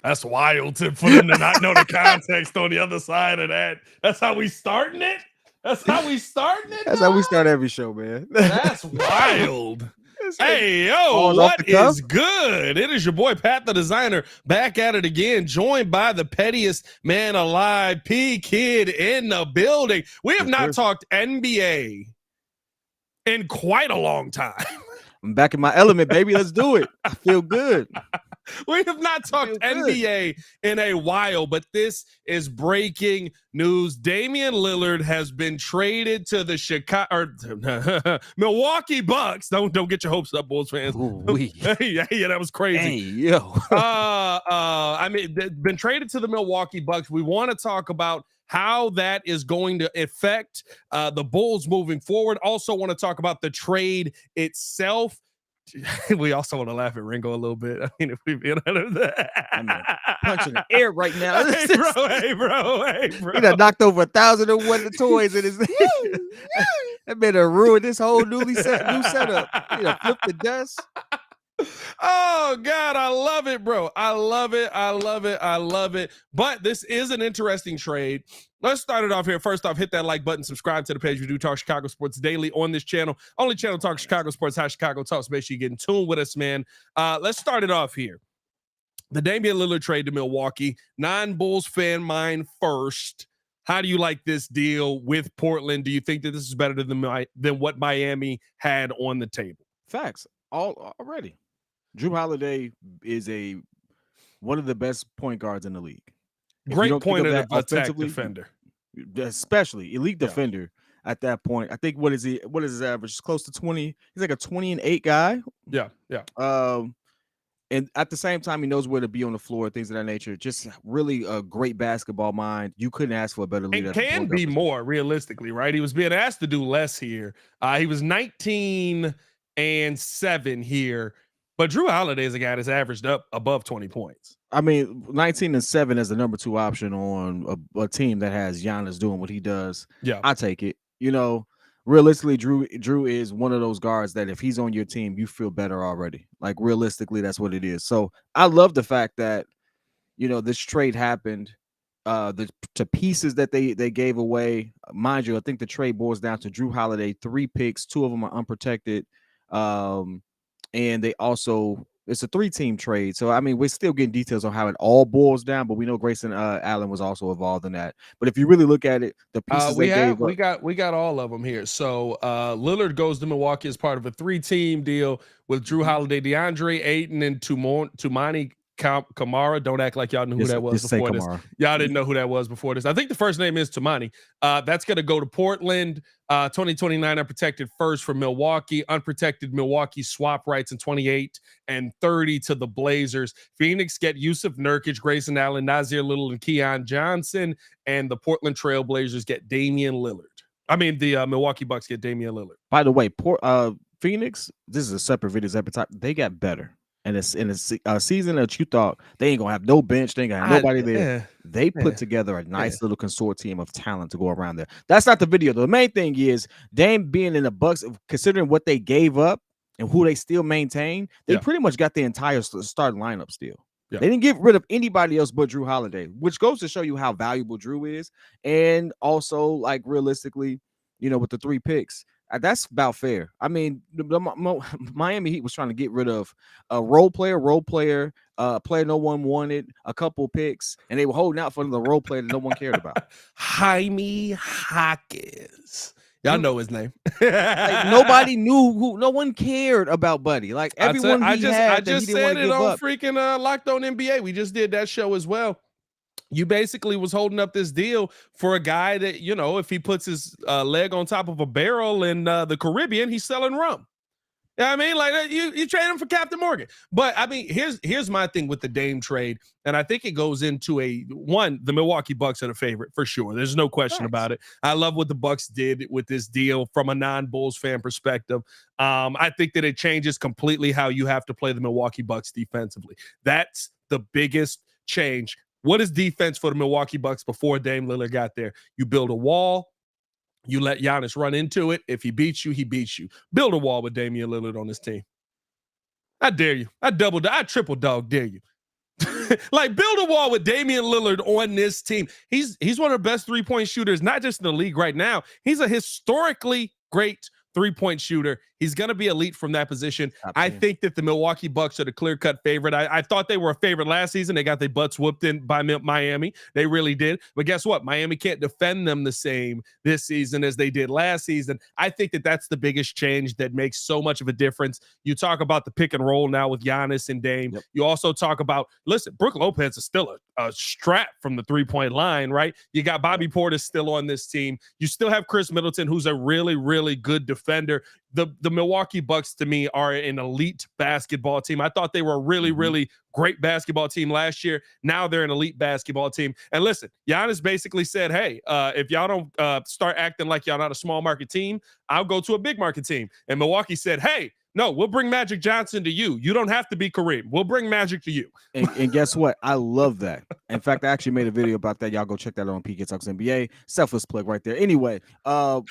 That's wild for them to not know the context on the other side of that. That's how we starting it? That's how we starting it, That's dog? how we start every show, man. That's wild. Hey, yo, Balls off the what cuff. is good? It is your boy, Pat the Designer, back at it again, joined by the pettiest man alive, P Kid in the building. We have not talked NBA in quite a long time. I'm back in my element, baby. Let's do it. I feel good. We have not talked NBA in a while, but this is breaking news. Damian Lillard has been traded to the Milwaukee Bucks. Don't get your hopes up, Bulls fans. Yeah, that was crazy. Hey, yo. Been traded to the Milwaukee Bucks. We want to talk about how that is going to affect the Bulls moving forward. Also want to talk about the trade itself. We also want to laugh at Ringo a little bit. I mean, if we be punching the air right now. Hey, bro. He done knocked over 1,001 toys in his that man done ruined this whole new setup. He done flipped the dust. Oh God, I love it, bro. I love it. But this is an interesting trade. Let's start it off here. First off, hit that like button, subscribe to the page. We do talk Chicago sports daily on this channel. Only channel talk Chicago sports, how Chicago talks. Make sure you get in tune with us, man. Let's start it off here. The Damian Lillard trade to Milwaukee. Non-Bulls fan mind first. How do you like this deal with Portland? Do you think that this is better than what Miami had on the table? Facts. Already. Drew Holiday is one of the best point guards in the league. Great point of attack defender. Especially elite defender at that point. I think what is his average? It's close to 20. He's like a 20-8 guy. Yeah. And at the same time, he knows where to be on the floor, things of that nature. Just really a great basketball mind. You couldn't ask for a better leader. It can be more realistically, right? He was being asked to do less here. He was 19-7 here. But Drew Holiday is a guy that's averaged up above 20 points. I mean, 19-7 as the number 2 option on a team that has Giannis doing what he does. Yeah, I take it. You know, realistically, Drew is one of those guards that if he's on your team, you feel better already. Like realistically, that's what it is. So I love the fact that, you know, this trade happened. The pieces that they gave away, mind you, I think the trade boils down to Drew Holiday, 3 picks, 2 of them are unprotected. And they also, it's a 3-team trade. So, I mean, we're still getting details on how it all boils down, but we know Grayson Allen was also involved in that. But if you really look at it, the pieces we got all of them here. So Lillard goes to Milwaukee as part of a 3-team deal with Drew Holiday, DeAndre Ayton, and Tumani Kamara. Don't act like y'all knew who that was before this. Y'all didn't know who that was before this. I think the first name is Tumani. That's going to go to Portland. 2029 unprotected first for Milwaukee. Unprotected Milwaukee swap rights in 28 and 30 to the Blazers. Phoenix get Yusuf Nurkic, Grayson Allen, Nazir Little, and Keon Johnson. And the Portland Trail Blazers get Damian Lillard. I mean, the Milwaukee Bucks get Damian Lillard. By the way, Phoenix, this is a separate video every time. They got better. And it's in a season that you thought they ain't gonna have no bench, they ain't gonna have nobody there. They put together a nice little consortium of talent to go around there. That's not the video. The main thing is Dame being in the Bucks, considering what they gave up and who they still maintain, they pretty much got the entire starting lineup still. They didn't get rid of anybody else but Drew Holiday, which goes to show you how valuable Drew is. And also, like, realistically, you know, with the 3 picks, that's about fair. I mean, Miami Heat was trying to get rid of a role player, player no one wanted, a couple picks, and they were holding out for the role player that no one cared about. Jaime Hawkins. Y'all know his name. Like, nobody knew who. No one cared about Buddy. Like everyone, I just said it on freaking Locked On NBA. We just did that show as well. You basically was holding up this deal for a guy that, you know, if he puts his leg on top of a barrel in the Caribbean, he's selling rum. You know what I mean? Like you trade him for Captain Morgan. But I mean, here's my thing with the Dame trade. And I think it goes into the Milwaukee Bucks are the favorite for sure. There's no question about it. I love what the Bucks did with this deal from a non-Bulls fan perspective. I think that it changes completely how you have to play the Milwaukee Bucks defensively. That's the biggest change. What is defense for the Milwaukee Bucks before Dame Lillard got there? You build a wall. You let Giannis run into it. If he beats you, he beats you. Build a wall with Damian Lillard on this team. I dare you. I triple dog dare you. Like, build a wall with Damian Lillard on this team. He's one of the best 3-point shooters, not just in the league right now. He's a historically great 3-point shooter. He's going to be elite from that position. I think that the Milwaukee Bucks are the clear-cut favorite. I thought they were a favorite last season. They got their butts whooped in by Miami. They really did. But guess what? Miami can't defend them the same this season as they did last season. I think that that's the biggest change that makes so much of a difference. You talk about the pick and roll now with Giannis and Dame. Yep. You also talk about, listen, Brook Lopez is still a strap from the 3-point line, right? You got Bobby Portis still on this team. You still have Chris Middleton, who's a really, really good defender. The Milwaukee Bucks, to me, are an elite basketball team. I thought they were a really, really great basketball team last year. Now they're an elite basketball team. And listen, Giannis basically said, hey, if y'all don't start acting like y'all not a small market team, I'll go to a big market team. And Milwaukee said, hey, no, we'll bring Magic Johnson to you. You don't have to be Kareem. We'll bring Magic to you. And guess what? I love that. In fact, I actually made a video about that. Y'all go check that out on PK Talks NBA. Selfless plug right there. Anyway,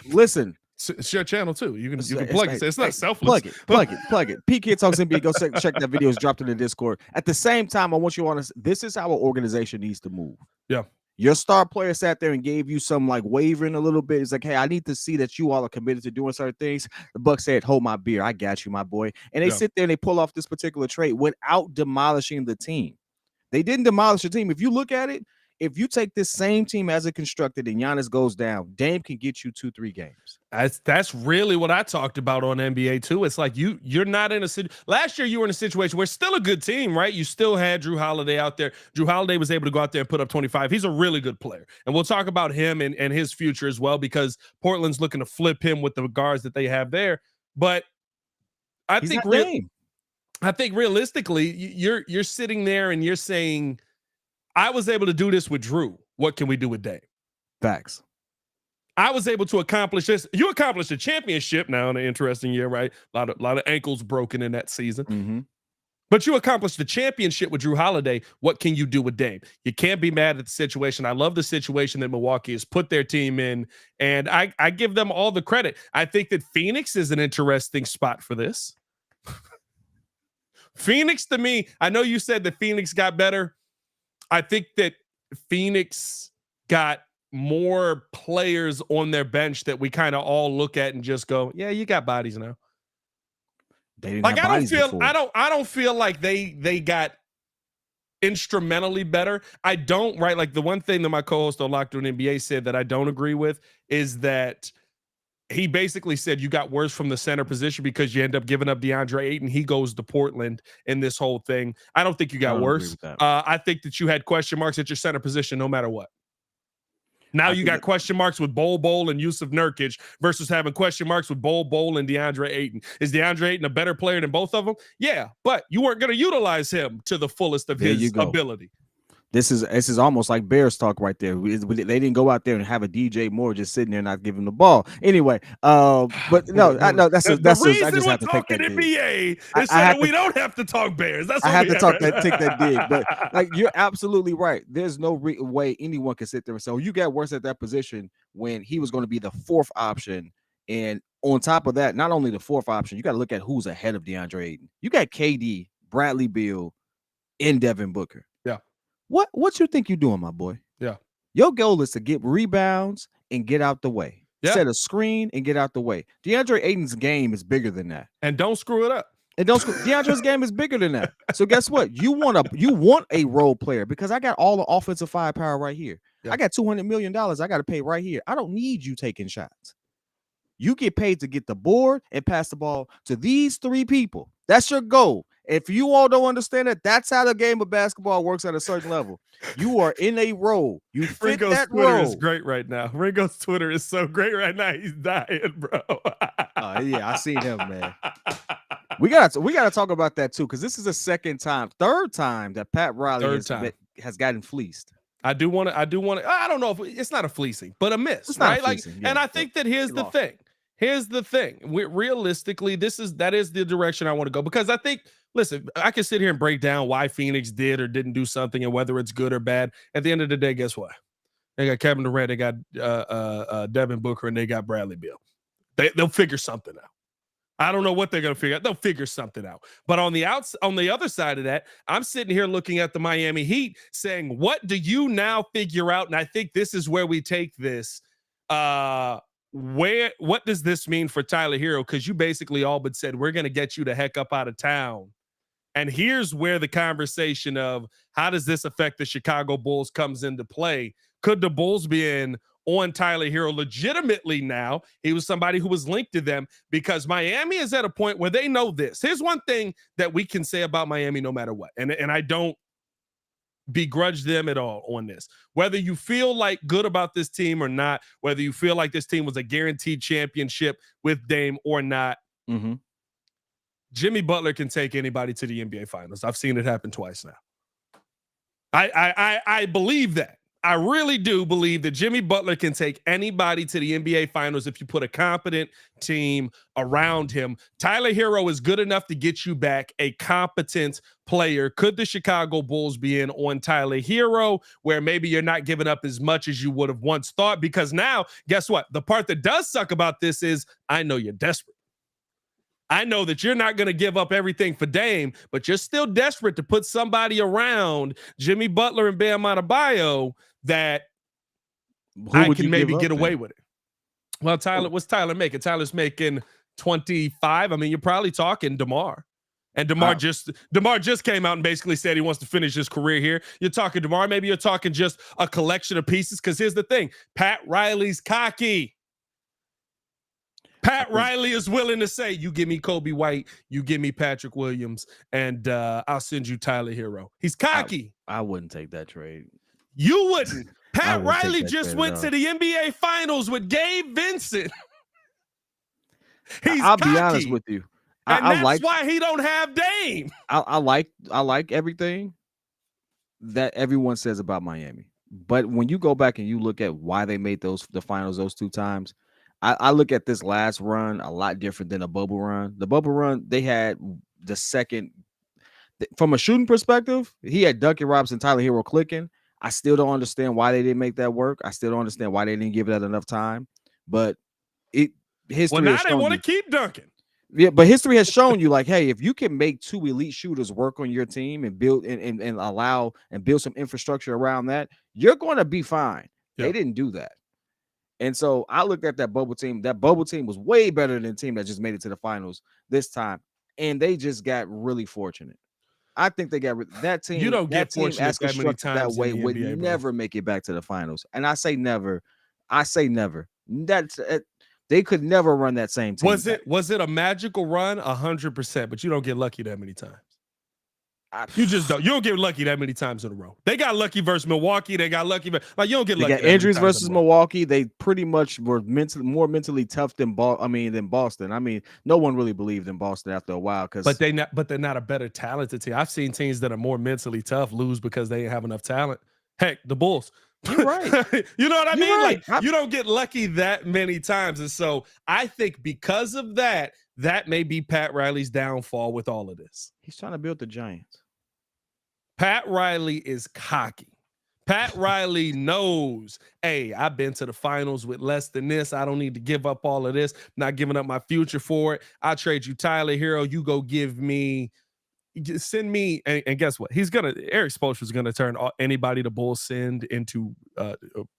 listen. It's your channel too. You can plug it. It's not selfless. Plug it. PK Talks NBA. Go check that video. It's dropped in the Discord. At the same time, I want you on. This is how an organization needs to move. Yeah. Your star player sat there and gave you some like wavering a little bit. It's like, hey, I need to see that you all are committed to doing certain things. The Bucks said, hold my beer. I got you, my boy. And they sit there and they pull off this particular trade without demolishing the team. They didn't demolish the team. If you look at it, if you take this same team as it constructed and Giannis goes down, Dame can get you 2-3 games. That's really what I talked about on NBA too. It's like you're not in a situation. Last year you were in a situation where it's still a good team, right? You still had Drew Holiday out there. Drew Holiday was able to go out there and put up 25. He's a really good player. And we'll talk about him and his future as well, because Portland's looking to flip him with the guards that they have there. But I think realistically, you're sitting there and you're saying, I was able to do this with Drew. What can we do with Dame? Facts. I was able to accomplish this. You accomplished a championship now in an interesting year, right? A lot of ankles broken in that season. But you accomplished the championship with Drew Holiday. What can you do with Dame? You can't be mad at the situation. I love the situation that Milwaukee has put their team in, and I give them all the credit. I think that Phoenix is an interesting spot for this. Phoenix, to me, I know you said that Phoenix got better. I think that Phoenix got more players on their bench that we kind of all look at and just go, yeah, you got bodies now. Like, I don't feel like they got instrumentally better. I don't, right? Like, the one thing that my co-host on Locked On NBA said that I don't agree with is that he basically said you got worse from the center position because you end up giving up DeAndre Ayton. He goes to Portland in this whole thing. I don't think you got worse. I think that you had question marks at your center position no matter what. Now you got question marks with Bol and Yusuf Nurkic versus having question marks with Bol and DeAndre Ayton. Is DeAndre Ayton a better player than both of them? Yeah, but you weren't going to utilize him to the fullest of his ability. This is almost like Bears talk right there. They didn't go out there and have a DJ Moore just sitting there not giving the ball. Anyway, but no, I know that's the reason I just have to take that NBA is so that we don't have to talk Bears. That's I have to take that dig. But like, you're absolutely right. There's no way anyone can sit there and say, "Oh, you got worse at that position," when he was going to be the fourth option. And on top of that, not only the fourth option, you got to look at who's ahead of DeAndre Ayton. You got KD, Bradley Beal, and Devin Booker. Yeah. What you think you're doing, my boy? Yeah. Your goal is to get rebounds and get out the way. Yeah. Set a screen and get out the way. DeAndre Ayton's game is bigger than that. And don't screw it up. And don't screw DeAndre's game is bigger than that. So guess what? You want a role player, because I got all the offensive firepower right here. Yeah. I got $200 million I got to pay right here. I don't need you taking shots. You get paid to get the board and pass the ball to these three people. That's your goal. If you all don't understand it, that's how the game of basketball works at a certain level. You are in a role. You fit Ringo's that Twitter role. is great right now. Ringo's Twitter is so great right now. He's dying, bro. Yeah, I seen him, man. We gotta talk about that too, because this is the third time that Pat Riley has gotten fleeced. I do want to. I don't know if it's not a fleecing, but a miss, it's right? Like, yeah, and I think that here's the thing. Realistically, that is the direction I want to go, because I think, listen, I can sit here and break down why Phoenix did or didn't do something and whether it's good or bad. At the end of the day, guess what? They got Kevin Durant, they got Devin Booker, and they got Bradley Beal. They'll figure something out. I don't know what they're going to figure out. They'll figure something out. But on the other side of that, I'm sitting here looking at the Miami Heat saying, what do you now figure out? And I think this is where we take this. What does this mean for Tyler Hero? Because you basically all but said, we're going to get you the heck up out of town. And here's where the conversation of how does this affect the Chicago Bulls comes into play. Could the Bulls be in on Tyler Hero legitimately now? He was somebody who was linked to them because Miami is at a point where they know this. Here's one thing that we can say about Miami no matter what. And I don't begrudge them at all on this. Whether you feel like good about this team or not, whether you feel like this team was a guaranteed championship with Dame or not, Jimmy Butler can take anybody to the NBA Finals. I've seen it happen twice now. I believe that. I really do believe that Jimmy Butler can take anybody to the NBA Finals if you put a competent team around him. Tyler Hero is good enough to get you back a competent player. Could the Chicago Bulls be in on Tyler Hero, where maybe you're not giving up as much as you would have once thought? Because now, guess what? The part that does suck about this is I know you're desperate. I know that you're not going to give up everything for Dame, but you're still desperate to put somebody around Jimmy Butler and Bam Adebayo that I can maybe get away with it. Well, Tyler, what's Tyler making? Tyler's making 25. I mean, you're probably talking DeMar. And DeMar just came out and basically said he wants to finish his career here. You're talking DeMar. Maybe you're talking just a collection of pieces. Because here's the thing. Pat Riley's cocky. Pat Riley is willing to say, you give me Kobe White, you give me Patrick Williams, and I'll send you Tyler Hero. He's cocky. I wouldn't take that trade. You wouldn't. Pat Riley just went to the NBA Finals with Gabe Vincent. I'll be honest with you. And that's why he don't have Dame. I like everything that everyone says about Miami. But when you go back and you look at why they made the finals those two times, I look at this last run a lot different than a bubble run. The bubble run, they had the second, from a shooting perspective, he had Duncan Robinson, Tyler Hero clicking. I still don't understand why they didn't make that work. I still don't understand why they didn't give that enough time. But history. Well, now they want to keep Duncan. Yeah, but history has shown you, like, hey, if you can make two elite shooters work on your team and build and allow and build some infrastructure around that, you're going to be fine. Yeah. They didn't do that. And so I looked at that bubble team. That bubble team was way better than the team that just made it to the finals this time. And they just got really fortunate. I think they got that team. You don't get fortunate that many times that way would NBA, never make it back to the finals. And I say never. That's they could never run that same team. Was it a magical run? 100%, but you don't get lucky that many times. You just don't. You don't get lucky that many times in a row. They got lucky versus Milwaukee. They got lucky. Like, you don't get lucky. They got injuries versus Milwaukee. They pretty much were more mentally tough than Boston. I mean, no one really believed in Boston after a while but they're not a better talented team. I've seen teams that are more mentally tough lose because they didn't have enough talent. Heck, the Bulls. You're right. You know what I mean? Right. Like, you don't get lucky that many times. And so I think because of that may be Pat Riley's downfall with all of this. He's trying to build the Giants. Pat Riley is cocky. Pat Riley knows, hey, I've been to the finals with less than this. I don't need to give up all of this. I'm not giving up my future for it. I'll trade you Tyler Hero. You go send me, and guess what? Eric Spoelstra is gonna turn anybody the Bulls send into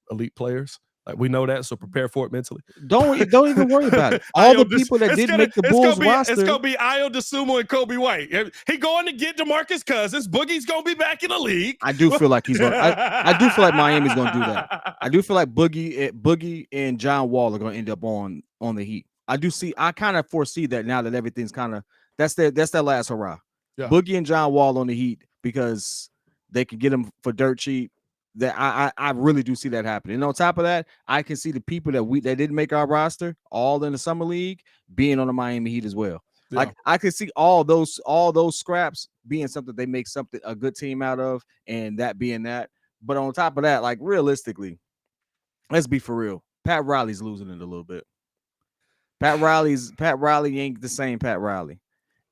elite players. Like, we know that, so prepare for it mentally. Don't even worry about it. All the people that didn't make the Bulls roster. It's gonna be Ayo Dosunmu and Kobe White. He going to get DeMarcus Cousins. Boogie's gonna be back in the league. I do feel like he's going. I do feel like Miami's gonna do that. I do feel like Boogie and John Wall are gonna end up on the Heat. I kind of foresee that now that everything's kind of that's their last hurrah. Yeah. Boogie and John Wall on the Heat because they can get them for dirt cheap. That I really do see that happening. And on top of that, I can see the people that didn't make our roster all in the summer league being on the Miami Heat as well. Yeah. Like, I can see all those scraps being something they make a good team out of, and that being that. But on top of that, like, realistically, let's be for real. Pat Riley's losing it a little bit. Pat Riley ain't the same Pat Riley.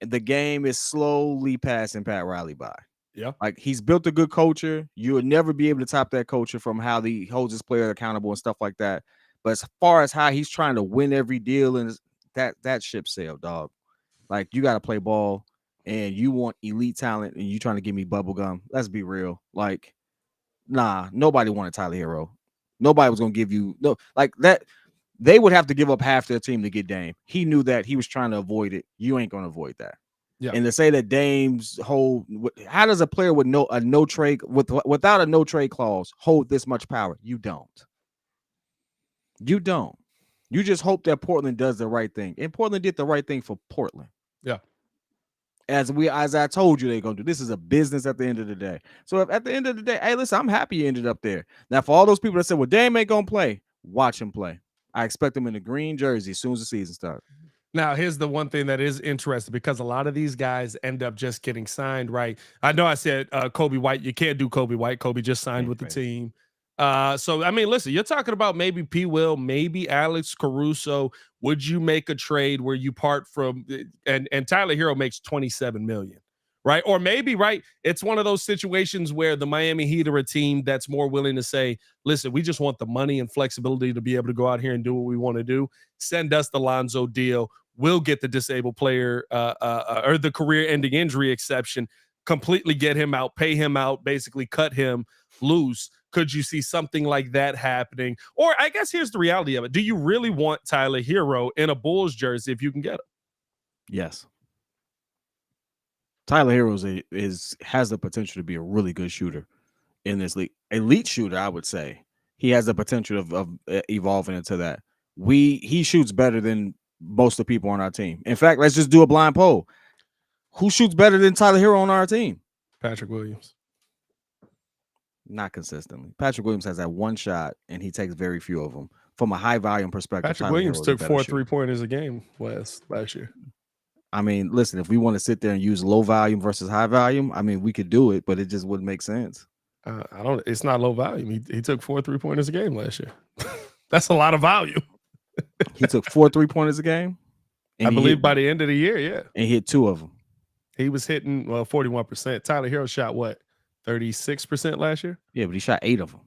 The game is slowly passing Pat Riley by. Yeah. Like, he's built a good culture. You'll never be able to top that culture from how he holds his player accountable and stuff like that. But as far as how he's trying to win every deal, and that ship sailed, dog. Like, you got to play ball, and you want elite talent, and you trying to give me bubble gum. Let's be real. Like, nah, nobody wanted Tyler Hero. Nobody was gonna give you like that. They would have to give up half their team to get Dame. He knew that. He was trying to avoid it. You ain't gonna avoid that. Yeah. And to say that Dame's how does a player with no trade without a no trade clause hold this much power? You don't. You don't. You just hope that Portland does the right thing. And Portland did the right thing for Portland. Yeah. As I told you they're gonna do. This is a business at the end of the day. So if at the end of the day, hey, listen, I'm happy you ended up there. Now, for all those people that said, well, Dame ain't gonna play, watch him play. I expect him in the green jersey as soon as the season starts. Now, here's the one thing that is interesting, because a lot of these guys end up just getting signed, right? I know I said Kobe White. You can't do Kobe White. Kobe just signed with the team. So, I mean, listen, you're talking about maybe P. Will, maybe Alex Caruso. Would you make a trade where you part from and Tyler Hero makes $27 million, right? Or maybe, right, it's one of those situations where the Miami Heat are a team that's more willing to say, listen, we just want the money and flexibility to be able to go out here and do what we want to do. Send us the Lonzo deal. We'll get the disabled player or the career-ending injury exception, completely get him out, pay him out, basically cut him loose. Could you see something like that happening? Or I guess here's the reality of it. Do you really want Tyler Hero in a Bulls jersey if you can get him? Yes. Tyler Hero has the potential to be a really good shooter in this league. Elite shooter, I would say. He has the potential of evolving into that. He shoots better than most of the people on our team. In fact, let's just do a blind poll. Who shoots better than Tyler Hero on our team? Patrick Williams. Not consistently. Patrick Williams has that one shot, and he takes very few of them. From a high volume perspective, Patrick Williams took 4 3-pointers a game last year. I mean, listen, if we want to sit there and use low volume versus high volume, I mean, we could do it, but it just wouldn't make sense. It's not low volume. He took 4 3-pointers a game last year. That's a lot of volume. He took 4 3-pointers a game. I believe by the end of the year, yeah. And hit 2 of them. He was hitting 41%. Tyler Hero shot what? 36% last year? Yeah, but he shot 8 of them.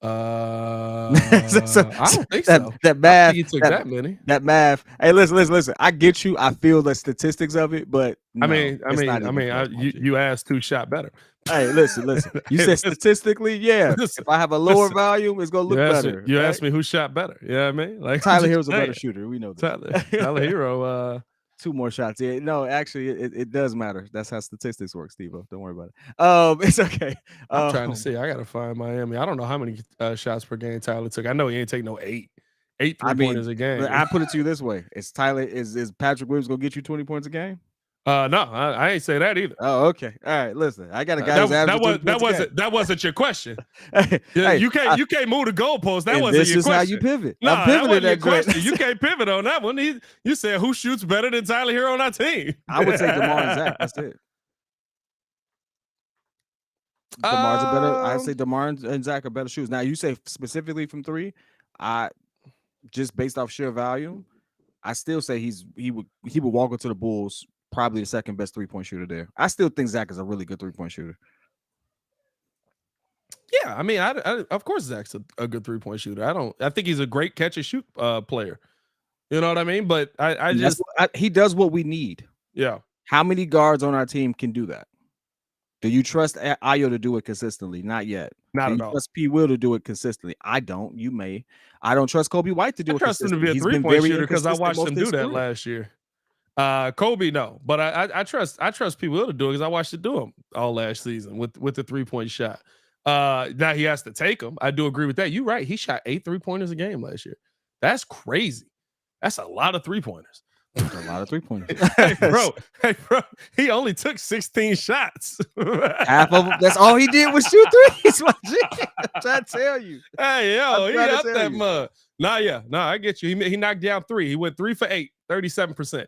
I don't think so. That math. He took that many. That math. Hey, listen. I get you. I feel the statistics of it, but no, you asked who shot better. Hey, listen. You said statistically, yeah. If I have a lower volume, it's gonna look better. You asked me who shot better. Yeah, I mean, like Tyler Hero's a better shooter. We know that. Tyler Hero. 2 more shots. Yeah, no, actually, it does matter. That's how statistics work, Steve-O. Don't worry about it. It's okay. I'm trying to see. I gotta find Miami. I don't know how many shots per game Tyler took. I know he ain't take no 8 3-pointers a game. I put it to you this way: is Patrick Williams gonna get you 20 points a game? No, I ain't say that either. Oh, okay. All right. Listen, I got a guy that wasn't your question. You can't move the goalpost. That wasn't your question. This is how you pivot. No, I'm pivoting that question. You can't pivot on that one. You said who shoots better than Tyler Hero on our team? I would say DeMar and Zach. That's it. I'd say DeMar and Zach are better shooters. Now you say specifically from 3. Just based off sheer volume, I still say he would walk into the Bulls probably the second best 3-point shooter there. I still think Zach is a really good 3-point shooter. Yeah, I mean, I of course Zach's a good 3-point shooter. I think he's a great catch and shoot player. You know what I mean? But he does what we need. Yeah. How many guards on our team can do that? Do you trust Ayo to do it consistently? Not yet. Not at all. Trust P. Will to do it consistently? I don't. You may. I don't trust Kobe White to do it consistently. I trust him to be a 3-point shooter because I watched him do that last year. Kobe, no, but I trust P. Will to do it because I watched it do him all last season with the 3-point shot. Now he has to take them. I do agree with that. You're right. He shot 8 3-pointers a game last year. That's crazy. That's a lot of 3-pointers. That's a lot of 3-pointers. Hey, bro. He only took 16 shots. Half of them. That's all he did was shoot threes. I'm trying to tell you. Hey, yo, he up that mud. No, I get you. He knocked down 3. He went 3 for 8, 37%.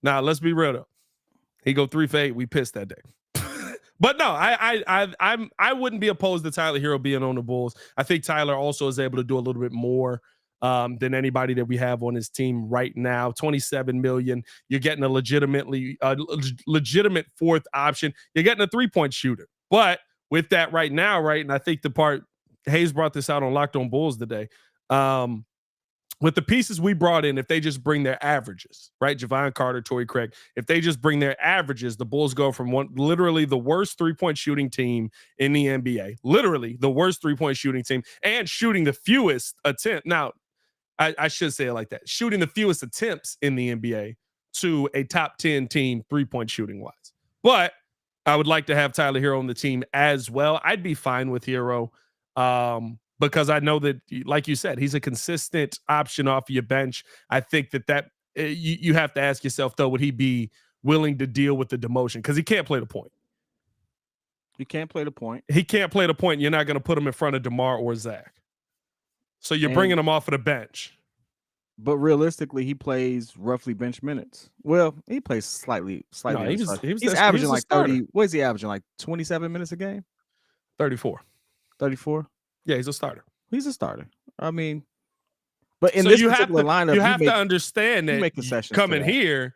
Now, let's be real though. He go 3 for 8. We pissed that day. But no, I wouldn't be opposed to Tyler Hero being on the Bulls. I think Tyler also is able to do a little bit more than anybody that we have on his team right now. $27 million. You're getting a legitimate 4th option. You're getting a 3-point shooter. But with that right now, right, and I think the part Hayes brought this out on Locked On Bulls today. with the pieces we brought in, if they just bring their averages, right? Javon Carter, Torrey Craig, if they just bring their averages, the Bulls go from literally the worst three-point shooting team in the NBA, literally the worst three-point shooting team, and shooting the fewest attempts. Now, I should say it like that, shooting the fewest attempts in the NBA to a top 10 team three-point shooting wise. But I would like to have Tyler Hero on the team as well. I'd be fine with Hero. Because I know that, like you said, he's a consistent option off your bench. I think that you have to ask yourself, though, would he be willing to deal with the demotion? Because he can't play the point. He can't play the point. He can't play the point. You're not going to put him in front of DeMar or Zach. So you're bringing him off of the bench. But realistically, he plays roughly bench minutes. Well, he plays slightly. No, he's averaging like 30. What is he averaging? Like 27 minutes a game? 34. 34? Yeah, he's a starter. He's a starter. I mean, but in this particular lineup, you have to understand that coming here,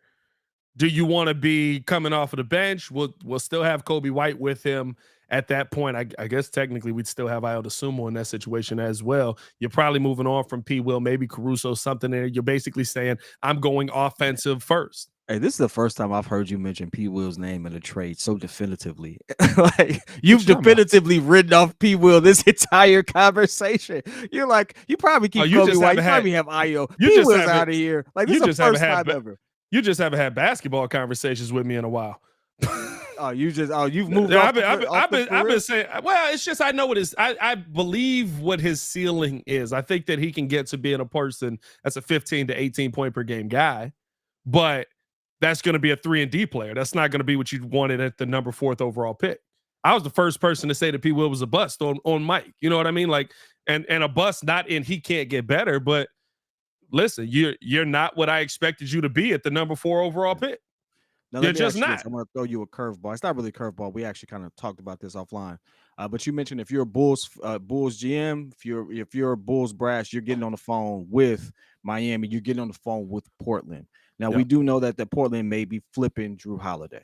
do you want to be coming off of the bench? We'll still have Kobe White with him at that point. I guess technically we'd still have Ayo Dosunmu in that situation as well. You're probably moving on from P. Will, maybe Caruso, something there. You're basically saying, I'm going offensive first. Hey, this is the first time I've heard you mention P. Will's name in a trade so definitively. Like, you've definitively written off P. Will this entire conversation. You're like, you probably keep Kobe White. You probably have Ayo. P. Will's out of here. Like, this is the first time ever. You just haven't had basketball conversations with me in a while. You've moved on. I've been saying, well, it's just I know what his I believe what his ceiling is. I think that he can get to being a person that's a 15 to 18 point per game guy, but that's going to be a 3-and-D player. That's not going to be what you wanted at the number 4th overall pick. I was the first person to say that P. Will was a bust on Mike. You know what I mean? Like, and a bust not in he can't get better, but listen, you're not what I expected you to be at the number 4 overall pick. Now, you're just not. I'm going to throw you a curveball. It's not really a curveball. We actually kind of talked about this offline. But you mentioned if you're a Bulls GM, if you're a Bulls brass, you're getting on the phone with Miami. You're getting on the phone with Portland. Now, we do know that the Portland may be flipping Drew Holiday.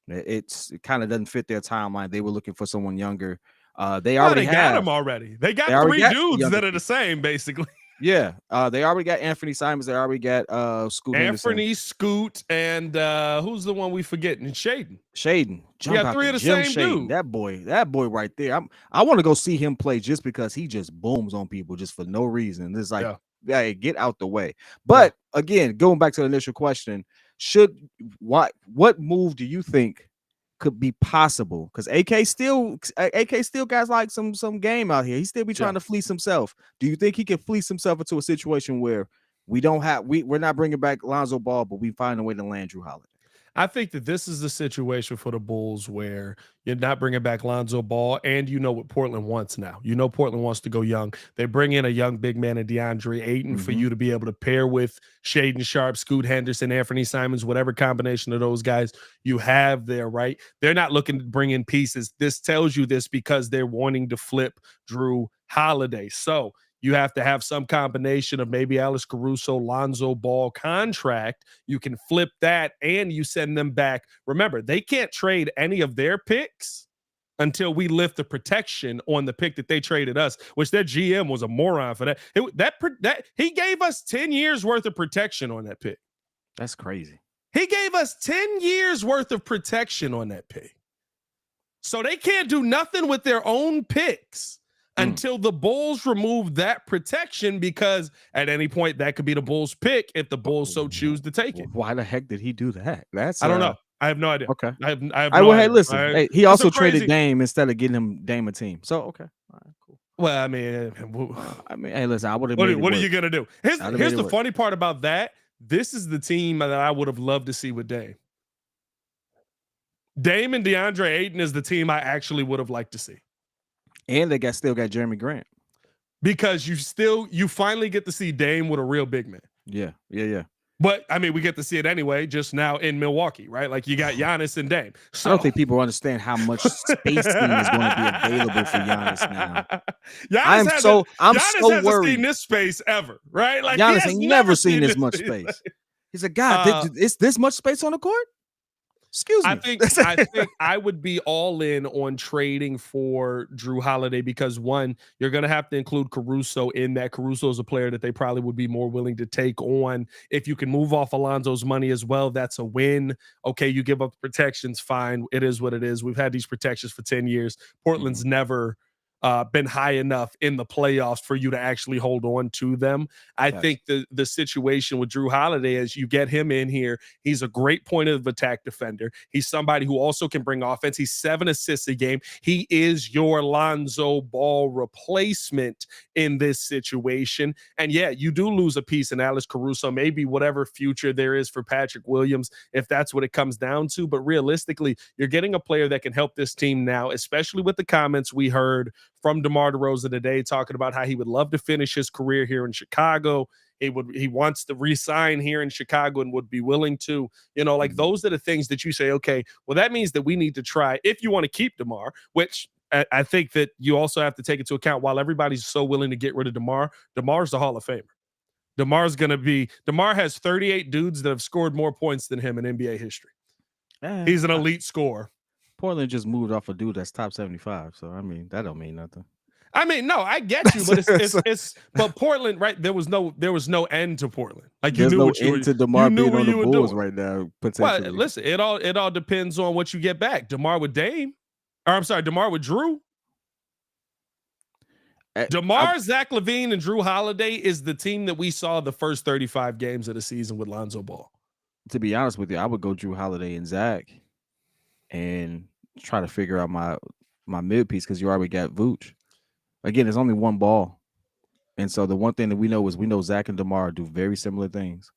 It kind of doesn't fit their timeline. They were looking for someone younger. They got him already. They got 3 dudes that are the same, basically. Yeah, they already got Anthony Simons. They already got Scoot Anthony, Scoot, and who's the one we forgetting? Shaden. You got 3 of the same dude. That boy right there. I want to go see him play just because he just booms on people just for no reason. It's like, get out the way. But again, going back to the initial question, what move do you think could be possible? Because AK still got like some game out here. He still be trying to fleece himself. Do you think he can fleece himself into a situation where we're not bringing back Lonzo Ball, but we find a way to land Drew Holiday? I think that this is the situation for the Bulls where you're not bringing back Lonzo Ball, and you know what Portland wants now. You know Portland wants to go young. They bring in a young big man in DeAndre Ayton for you to be able to pair with Shaden Sharp, Scoot Henderson, Anthony Simons, whatever combination of those guys you have there, right? They're not looking to bring in pieces. This tells you this because they're wanting to flip Drew Holiday. So you have to have some combination of maybe Alex Caruso, Lonzo Ball contract. You can flip that and you send them back. Remember, they can't trade any of their picks until we lift the protection on the pick that they traded us, which their GM was a moron for that. That he gave us 10 years worth of protection on that pick. That's crazy. He gave us 10 years worth of protection on that pick. So they can't do nothing with their own picks until the Bulls remove that protection, because at any point that could be the Bulls pick if the Bulls so choose to take it. Why the heck did he do that? I don't know. I have no idea. Okay. I have no idea. Hey, listen. He also traded Dame instead of getting him Dame a team. So okay. All right, cool. Well, I mean, hey, listen, I would have. What are you gonna do? Here's the funny part about that. This is the team that I would have loved to see with Dame. Dame and DeAndre Ayton is the team I actually would have liked to see. And they still got Jeremy Grant. Because you finally get to see Dame with a real big man. Yeah. But I mean, we get to see it anyway, just now in Milwaukee, right? Like you got Giannis and Dame. So, I don't think people understand how much spacing is going to be available for Giannis now. I'm so worried. Seen this space ever, right? Like Giannis ain't never seen this much space. He's like, God, is this much space on the court? Excuse me. I think I would be all in on trading for Drew Holiday because one, you're going to have to include Caruso in that. Caruso is a player that they probably would be more willing to take on. If you can move off Alonzo's money as well, that's a win. Okay, you give up the protections, fine. It is what it is. We've had these protections for 10 years. Portland's never been high enough in the playoffs for you to actually hold on to them. I think the situation with Drew Holiday is you get him in here. He's a great point of attack defender. He's somebody who also can bring offense. He's 7 assists a game. He is your Lonzo Ball replacement in this situation. And yeah, you do lose a piece in Alex Caruso, maybe whatever future there is for Patrick Williams, if that's what it comes down to. But realistically, you're getting a player that can help this team now, especially with the comments we heard from DeMar DeRozan today, talking about how he would love to finish his career here in Chicago. He wants to re-sign here in Chicago and would be willing to, like those are the things that you say, okay, well, that means that we need to try, if you want to keep DeMar, which I think that you also have to take into account while everybody's so willing to get rid of DeMar, DeMar's the Hall of Famer. DeMar has 38 dudes that have scored more points than him in NBA history. He's an elite scorer. Portland just moved off a dude that's top 75. So, I mean, that don't mean nothing. I mean, no, I get you, but it's but Portland, right? There was no end to Portland. Like there's you knew no what you end to DeMar being on the Bulls doing right now. Potentially. Well, listen, it all depends on what you get back. DeMar with Dame, or I'm sorry, DeMar with Drew. DeMar, Zach LaVine, and Drew Holiday is the team that we saw the first 35 games of the season with Lonzo Ball. To be honest with you, I would go Drew Holiday and Zach, and try to figure out my mid piece because you already got Vooch. Again, there's only one ball. And so the one thing that we know is Zach and DeMar do very similar things.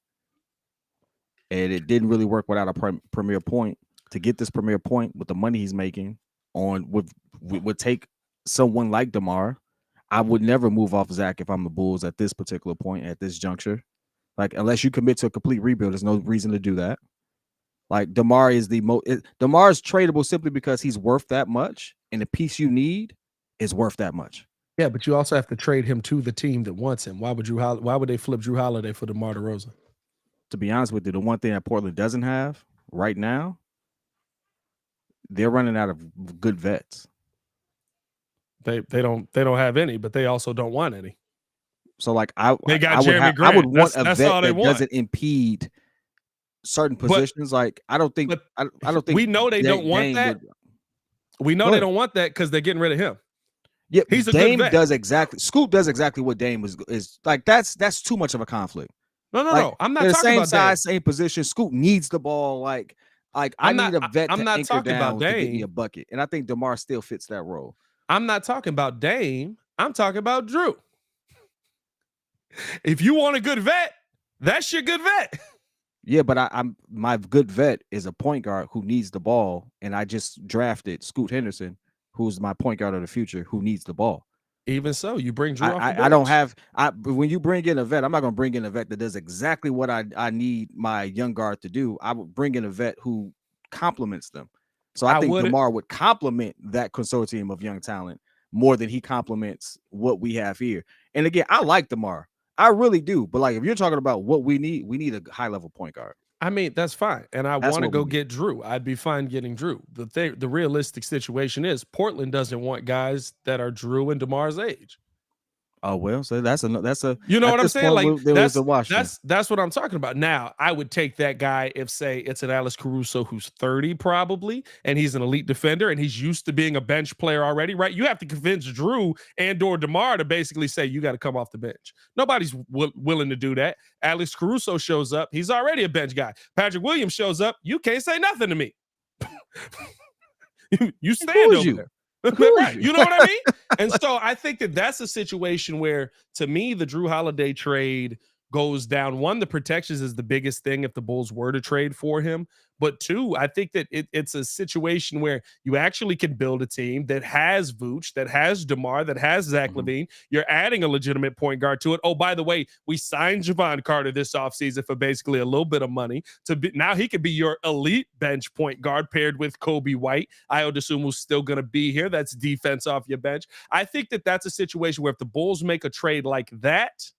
And it didn't really work without a premier point. To get this premier point with the money he's making would take someone like DeMar. I would never move off Zach if I'm the Bulls at this particular point, at this juncture. Like, unless you commit to a complete rebuild, there's no reason to do that. Like, DeMar is DeMar's tradable simply because he's worth that much, and the piece you need is worth that much. Yeah, but you also have to trade him to the team that wants him. Why would they flip Drew Holiday for DeMar DeRozan? To be honest with you, the one thing that Portland doesn't have right now, they're running out of good vets. They don't have any, but they also don't want any. So like Jeremy Grant. I would want a vet that doesn't impede certain positions. Like I don't think we know they don't want that. We know they don't want that because they're getting rid of him. Yeah, he's a Dame good vet. Scoop does exactly what Dame is like. That's too much of a conflict. No. I'm not talking about same size, same position. Scoop needs the ball. Like I need a vet to anchor down to get me a bucket, and I think DeMar still fits that role. I'm not talking about Dame. I'm talking about Drew. If you want a good vet, that's your good vet. Yeah, but I'm my good vet is a point guard who needs the ball, and I just drafted Scoot Henderson, who's my point guard of the future, who needs the ball. Even so, you bring Drew off the bench. I don't have when you bring in a vet, I'm not going to bring in a vet that does exactly what I need my young guard to do. I would bring in a vet who complements them. So I think DeMar would complement that consortium of young talent more than he complements what we have here. And again, I like DeMar. I really do. But like, if you're talking about what we need a high level point guard. I mean, that's fine. And I want to go get Drew. I'd be fine getting Drew. The realistic situation is Portland doesn't want guys that are Drew and DeMar's age. Oh, well, so that's a you know what I'm saying? Like that's what I'm talking about. Now, I would take that guy if, say, it's an Alex Caruso who's 30 probably, and he's an elite defender, and he's used to being a bench player already, right? You have to convince Drew and or DeMar to basically say, you got to come off the bench. Nobody's willing to do that. Alex Caruso shows up. He's already a bench guy. Patrick Williams shows up. You can't say nothing to me. you stand over there. Right. You know what I mean? And so I think that that's a situation where, to me, the Drew Holiday trade goes down. One, the protections is the biggest thing if the Bulls were to trade for him. But two, I think that it's a situation where you actually can build a team that has Vooch, that has DeMar, that has Zach LaVine. You're adding a legitimate point guard to it. Oh, by the way, we signed Javon Carter this offseason for basically a little bit of money. Now he could be your elite bench point guard paired with Kobe White. Ayo Dosunmu's still going to be here. That's defense off your bench. I think that that's a situation where if the Bulls make a trade like that,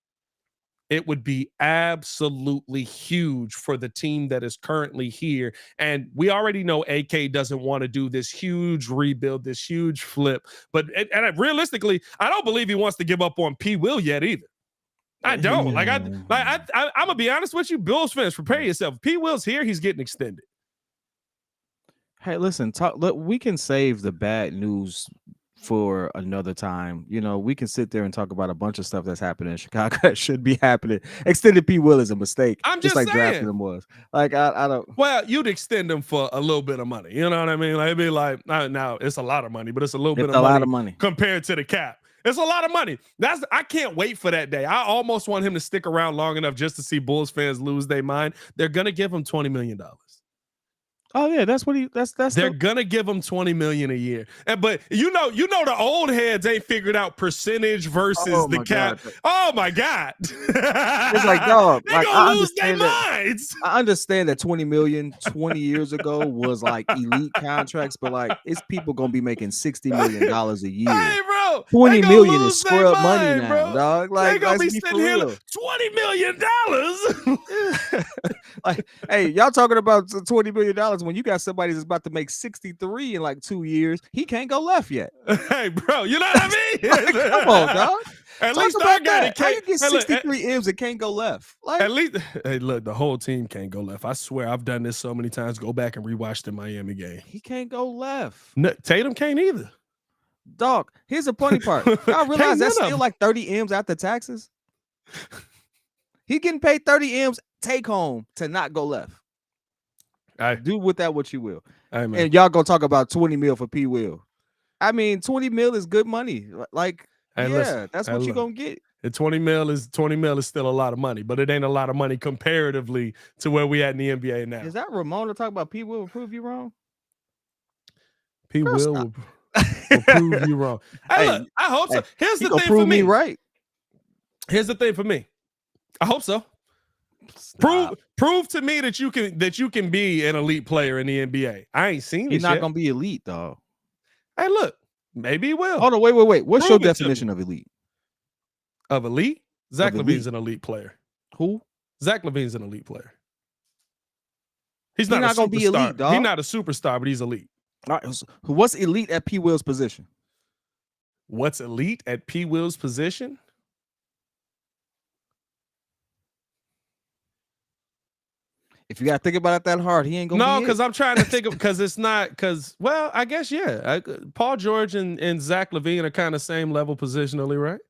it would be absolutely huge for the team that is currently here. And we already know AK doesn't want to do this huge rebuild, this huge flip. But realistically, I don't believe he wants to give up on P. Will yet either. I don't. I'm gonna be honest with you, Bills fans, prepare yourself. P. Will's here, he's getting extended. Hey, listen, look, we can save the bad news for another time. You know, we can sit there and talk about a bunch of stuff that's happening in Chicago that should be happening. Extended P. Will is a mistake. I'm just like drafting him was. Like I don't. Well, you'd extend him for a little bit of money. You know what I mean? Like it'd be like now it's a lot of money, but it's a little bit of lot of money compared to the cap. It's a lot of money. I can't wait for that day. I almost want him to stick around long enough just to see Bulls fans lose their mind. They're gonna give him $20 million. Oh yeah, that's they're gonna give him $20 million a year. But you know the old heads ain't figured out percentage versus the cap. Oh my God. It's like, dog, they're gonna lose their minds. I understand that 20 million 20 years ago was like elite contracts, but like it's people gonna be making $60 million a year. Hey, bro, 20 million is scrub money now, bro. Dog. Like they gonna be sitting here $20 million. Like, hey, y'all talking about $20 million when you got somebody that's about to make 63 in like 2 years. He can't go left yet. Hey, bro, you know what I mean? Like, come on, dog. At least I got it. How you get 63 M's and can't go left? Like, at least, hey, look, the whole team can't go left. I swear, I've done this so many times. Go back and rewatch the Miami game. He can't go left. No, Tatum can't either. Dog, here's the funny part. Y'all realize that's still like 30 M's after taxes? He getting paid 30 M's take home to not go left. Do with that what you will. And y'all gonna talk about 20 mil for P. Will. I mean, 20 mil is good money. Like, listen, that's what you're gonna get. And 20 mil is still a lot of money, but it ain't a lot of money comparatively to where we at in the NBA now. Is that Ramona talking about P. Will prove you wrong? P. Will will prove you wrong. Hey, look, I hope so. Here's the thing for me. Right. Here's the thing for me. I hope so. Prove to me that you can be an elite player in the NBA. I ain't seen this. He's not gonna be elite, though. Hey, look, maybe he will. Hold on, wait. What's your definition of elite? Of elite? Zach LaVine's an elite player. Who? Zach LaVine's an elite player. He's not gonna be elite, dog. He's not a superstar, but he's elite. All right, what's elite at P. Will's position? What's elite at P. Will's position? If you gotta think about it that hard, he ain't gonna. No, because I'm trying to think of well, I guess Paul George and Zach LaVine are kind of same level positionally, right?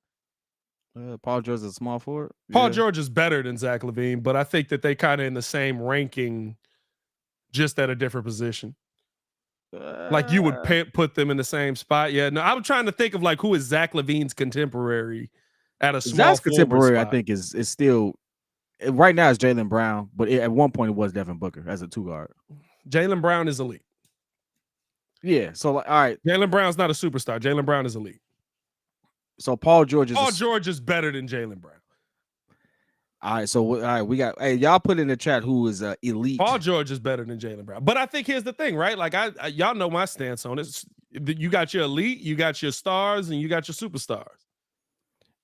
Paul George is a small forward. Paul George is better than Zach LaVine, but I think that they kind of in the same ranking, just at a different position. Like you would put them in the same spot. Yeah, no, I'm trying to think of like who is Zach LaVine's contemporary at a small Zach's contemporary. spot. I think is still. Right now it's Jaylen Brown, but at one point it was Devin Booker as a 2 guard. Jaylen Brown is elite. Yeah, so like, all right. Jaylen Brown's not a superstar. Jaylen Brown is elite. So Paul George is better than Jaylen Brown. All right, so we got. Hey, y'all put in the chat who is elite. Paul George is better than Jaylen Brown, but I think here's the thing, right? Like y'all know my stance on it. You got your elite, you got your stars, and you got your superstars.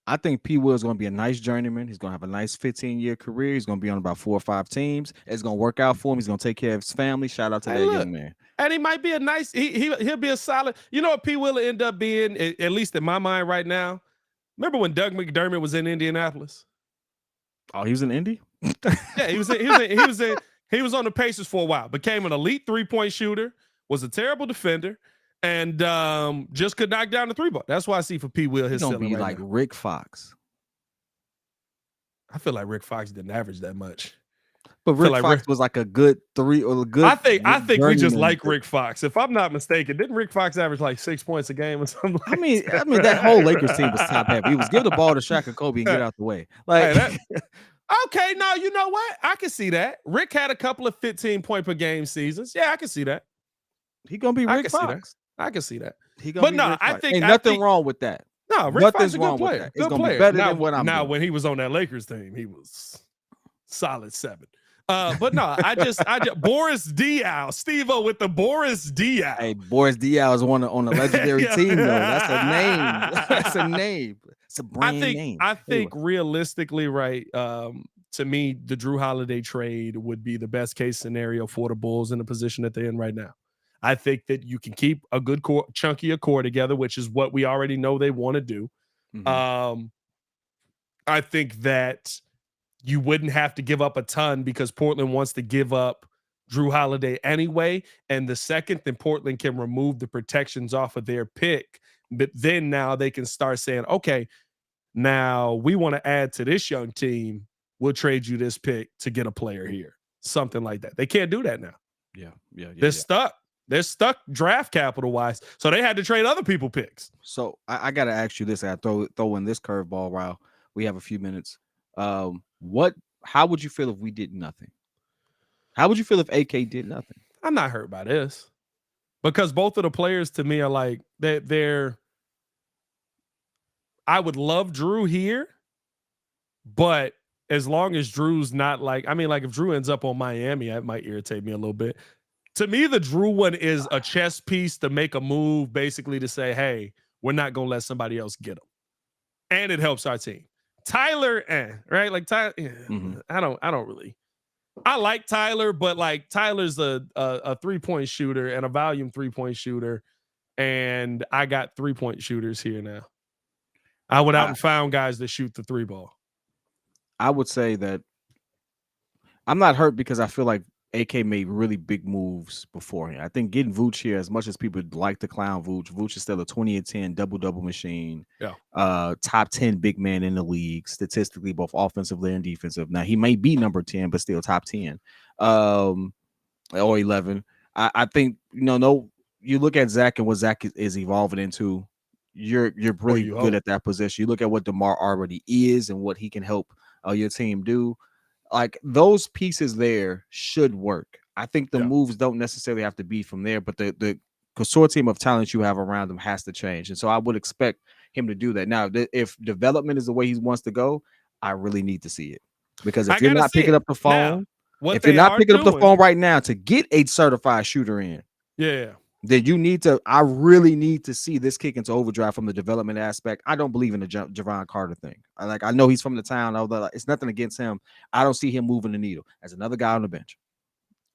I think P. Will is going to be a nice journeyman. He's going to have a nice 15-year career. He's going to be on about 4 or 5 teams. It's going to work out for him. He's going to take care of his family. Shout out to that young man. And he might be a nice. He'll be a solid. You know what P. Will end up being, at least in my mind right now. Remember when Doug McDermott was in Indianapolis? Oh, he was in Indy? Yeah, he was on the Pacers for a while. Became an elite 3-point shooter. Was a terrible defender. And just could knock down the 3-ball. That's why I see for P. Will his ceiling be like now. Rick Fox. I feel like Rick Fox didn't average that much. But Rick Fox was like a good 3 or a good. I think we just like Rick Fox. If I'm not mistaken, didn't Rick Fox average like 6 points a game or something? I mean that whole Lakers team was top heavy. He was give the ball to Shaq and Kobe and get out the way. Like. Okay, no, you know what? I can see that. Rick had a couple of 15-point per game seasons. Yeah, I can see that. He gonna be Rick Fox. I can see that. I think ain't nothing wrong with that. No, Rick Fox is a good player. It's gonna be better than what I'm now doing. When he was on that Lakers team, he was solid 7. But no, I just Boris Diaw, Steve-O with the Boris Diaw. Hey, Boris Diaw is on a legendary team though. That's a name. That's a name. It's a brand name. I think realistically, right? To me, the Drew Holiday trade would be the best case scenario for the Bulls in the position that they're in right now. I think that you can keep a good core, chunky a core together, which is what we already know they want to do. Mm-hmm. I think that you wouldn't have to give up a ton because Portland wants to give up Drew Holiday anyway. And the second, then Portland can remove the protections off of their pick. But then now they can start saying, okay, now we want to add to this young team. We'll trade you this pick to get a player here. Something like that. They can't do that now. Yeah. They're stuck. They're stuck draft capital wise. So they had to trade other people picks. So I got to ask you this. I throw in this curveball while we have a few minutes. How would you feel if we did nothing? How would you feel if AK did nothing? I'm not hurt by this because both of the players to me are like they're I would love Drew here, but as long as Drew's not like if Drew ends up on Miami, that might irritate me a little bit. To me, the Drew one is a chess piece to make a move, basically to say, hey, we're not going to let somebody else get him. And it helps our team. Tyler, right? Like Tyler, I don't really. I like Tyler, but like Tyler's a 3-point shooter and a volume 3-point shooter. And I got 3-point shooters here now. I went out and found guys that shoot the 3 ball. I would say that I'm not hurt because I feel like AK made really big moves beforehand. I think getting Vooch here, as much as people like to clown Vooch is still a 20 and 10 double machine. Yeah. Top 10 big man in the league, statistically, both offensively and defensive. Now he may be number 10, but still top 10. Or 11. I think, you look at Zach and what Zach is evolving into. You're really good at that position. You look at what DeMar already is and what he can help your team do. Like those pieces there should work. I think the moves don't necessarily have to be from there, but the consortium of talent you have around him has to change. And so I would expect him to do that. Now, if development is the way he wants to go, I really need to see it. Because if you're not picking up the phone, if you're not picking up the phone right now to get a certified shooter in, then I really need to see this kick into overdrive from the development aspect. I don't believe in the Javon Carter thing. I know he's from the town, although it's nothing against him. I don't see him moving the needle as another guy on the bench.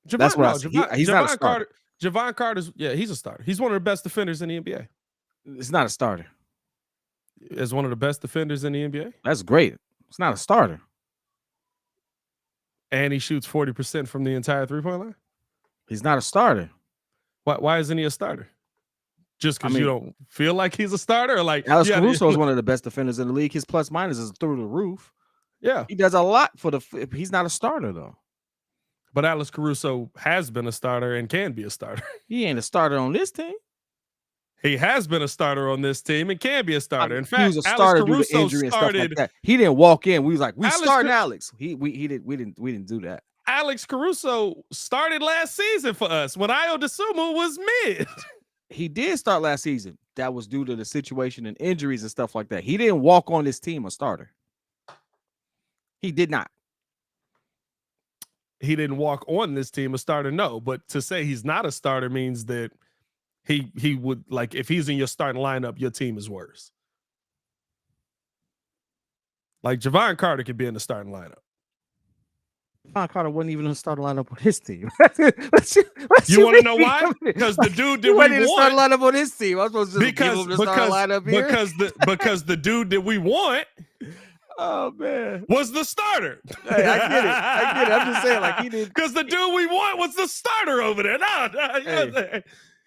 That's what I see. He's not a starter. Javon Carter's, he's a starter. He's one of the best defenders in the NBA. It's not a starter. As one of the best defenders in the NBA? That's great. It's not a starter. And he shoots 40% from the entire 3-point line? He's not a starter. Why isn't he a starter? Just because you don't feel like he's a starter? Or like Alex Caruso is one of the best defenders in the league. His plus minus is through the roof. Yeah. He does a lot he's not a starter though. But Alex Caruso has been a starter and can be a starter. He ain't a starter on this team. He has been a starter on this team and can be a starter. In fact, he was a starter due to injury and stuff like that. He didn't walk in. We was like, we starting Alex. We didn't do that. Alex Caruso started last season for us when Ayo Dosunmu was mid. He did start last season. That was due to the situation and injuries and stuff like that. He didn't walk on this team a starter. He did not. He didn't walk on this team a starter, no. But to say he's not a starter means that he would, like, if he's in your starting lineup, your team is worse. Like Javon Carter could be in the starting lineup. Javon Carter wasn't even in the starting lineup on his team. You want to know why? Because the dude that we want, starting lineup on his team. I'm supposed to give him the starting lineup here. Because the dude that we want, oh man, was the starter. Hey, I get it. I'm just saying, like, he did, because the dude we want was the starter over there.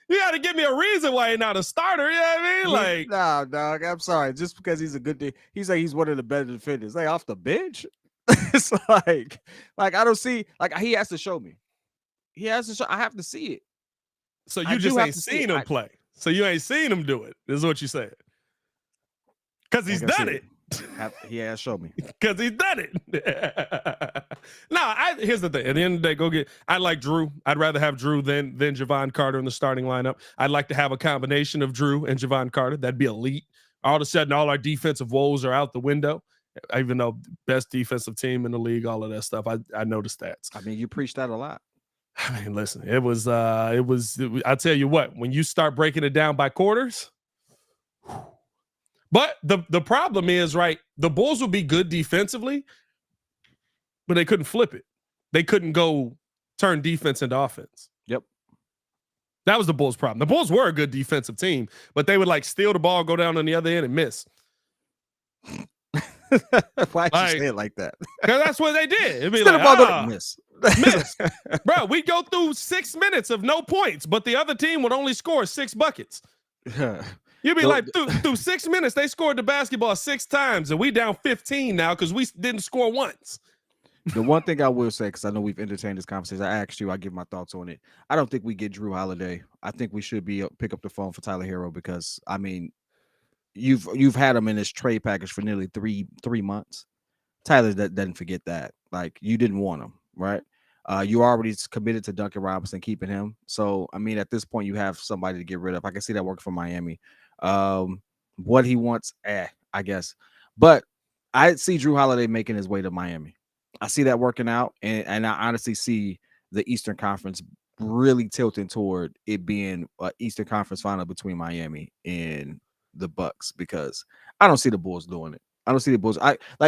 You got to give me a reason why he's not a starter. You know what I mean? Like, no, dog. I'm sorry. Just because he's a good dude, he's one of the better defenders. Like off the bench. It's like I don't see, like, he has to show me. He has to show. I have to see it. So you just ain't seen him play. So you ain't seen him do it. This is what you said. Because he's done it. He has shown me. Because he's done it. Here's the thing. At the end of the day, I like Drew. I'd rather have Drew than Javon Carter in the starting lineup. I'd like to have a combination of Drew and Javon Carter. That'd be elite. All of a sudden, all our defensive woes are out the window. even though best defensive team in the league, all of that stuff. I know the stats. I mean, you preach that a lot. I mean, listen, it was. I tell you what, when you start breaking it down by quarters. But the problem is, right, the Bulls will be good defensively, but they couldn't flip it. They couldn't go turn defense into offense. Yep. That was the Bulls' problem. The Bulls were a good defensive team, but they would like steal the ball, go down on the other end, and miss. Why'd you say it like that? Because that's what they did. It'd be steal like, the ball, miss. Bro, we go through 6 minutes of no points, but the other team would only score 6 buckets. You'd be like, through 6 minutes, they scored the basketball 6 times, and we down 15 now because we didn't score once. The one thing I will say, because I know we've entertained this conversation, I asked you, I give my thoughts on it. I don't think we get Drew Holiday. I think we should pick up the phone for Tyler Hero because, I mean, you've had him in this trade package for nearly three months. Tyler doesn't forget that. Like, you didn't want him, right? You already committed to Duncan Robinson, keeping him. So, I mean, at this point, you have somebody to get rid of. I can see that working for Miami. What he wants, I guess. But I see Drew Holiday making his way to Miami. I see that working out, and I honestly see the Eastern Conference really tilting toward it being an Eastern Conference final between Miami and the Bucks because I don't see the Bulls doing it. I don't see the Bulls.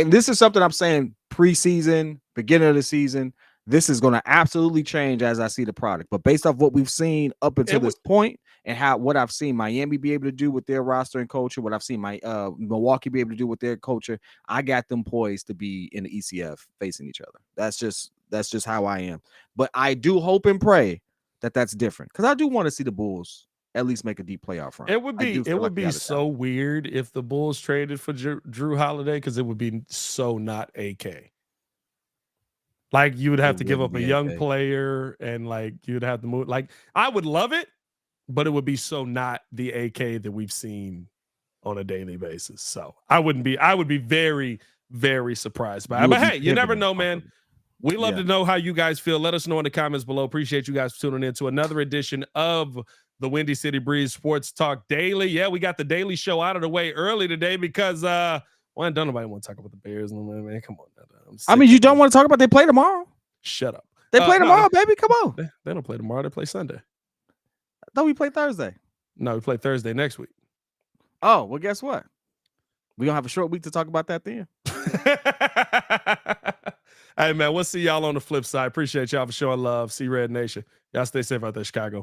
This is something I'm saying preseason, beginning of the season. This is going to absolutely change as I see the product. But based off what we've seen up until this point and what I've seen Miami be able to do with their roster and culture, what I've seen Milwaukee be able to do with their culture, I got them poised to be in the ECF facing each other. That's just how I am. But I do hope and pray that that's different because I do want to see the Bulls at least make a deep playoff run. It would be so weird if the Bulls traded for Drew Holiday because it would be so not AK. Like you would have to give up a young player and like you'd have to move. Like I would love it, but it would be so not the AK that we've seen on a daily basis. So I would be very, very surprised by it. But hey, you never know, man. We love to know how you guys feel. Let us know in the comments below. Appreciate you guys tuning in to another edition of the Windy City Breeze Sports Talk Daily. Yeah, we got the daily show out of the way early today because don't nobody want to talk about the Bears. Man, come on. I mean, you don't want to talk about they play tomorrow? Shut up. They play tomorrow, baby. Come on. They don't play tomorrow. They play Sunday. I thought we play Thursday. No, we play Thursday next week. Oh, well, guess what? We're going to have a short week to talk about that then. Hey, man, we'll see y'all on the flip side. Appreciate y'all for showing love. See Red Nation. Y'all stay safe out there, Chicago.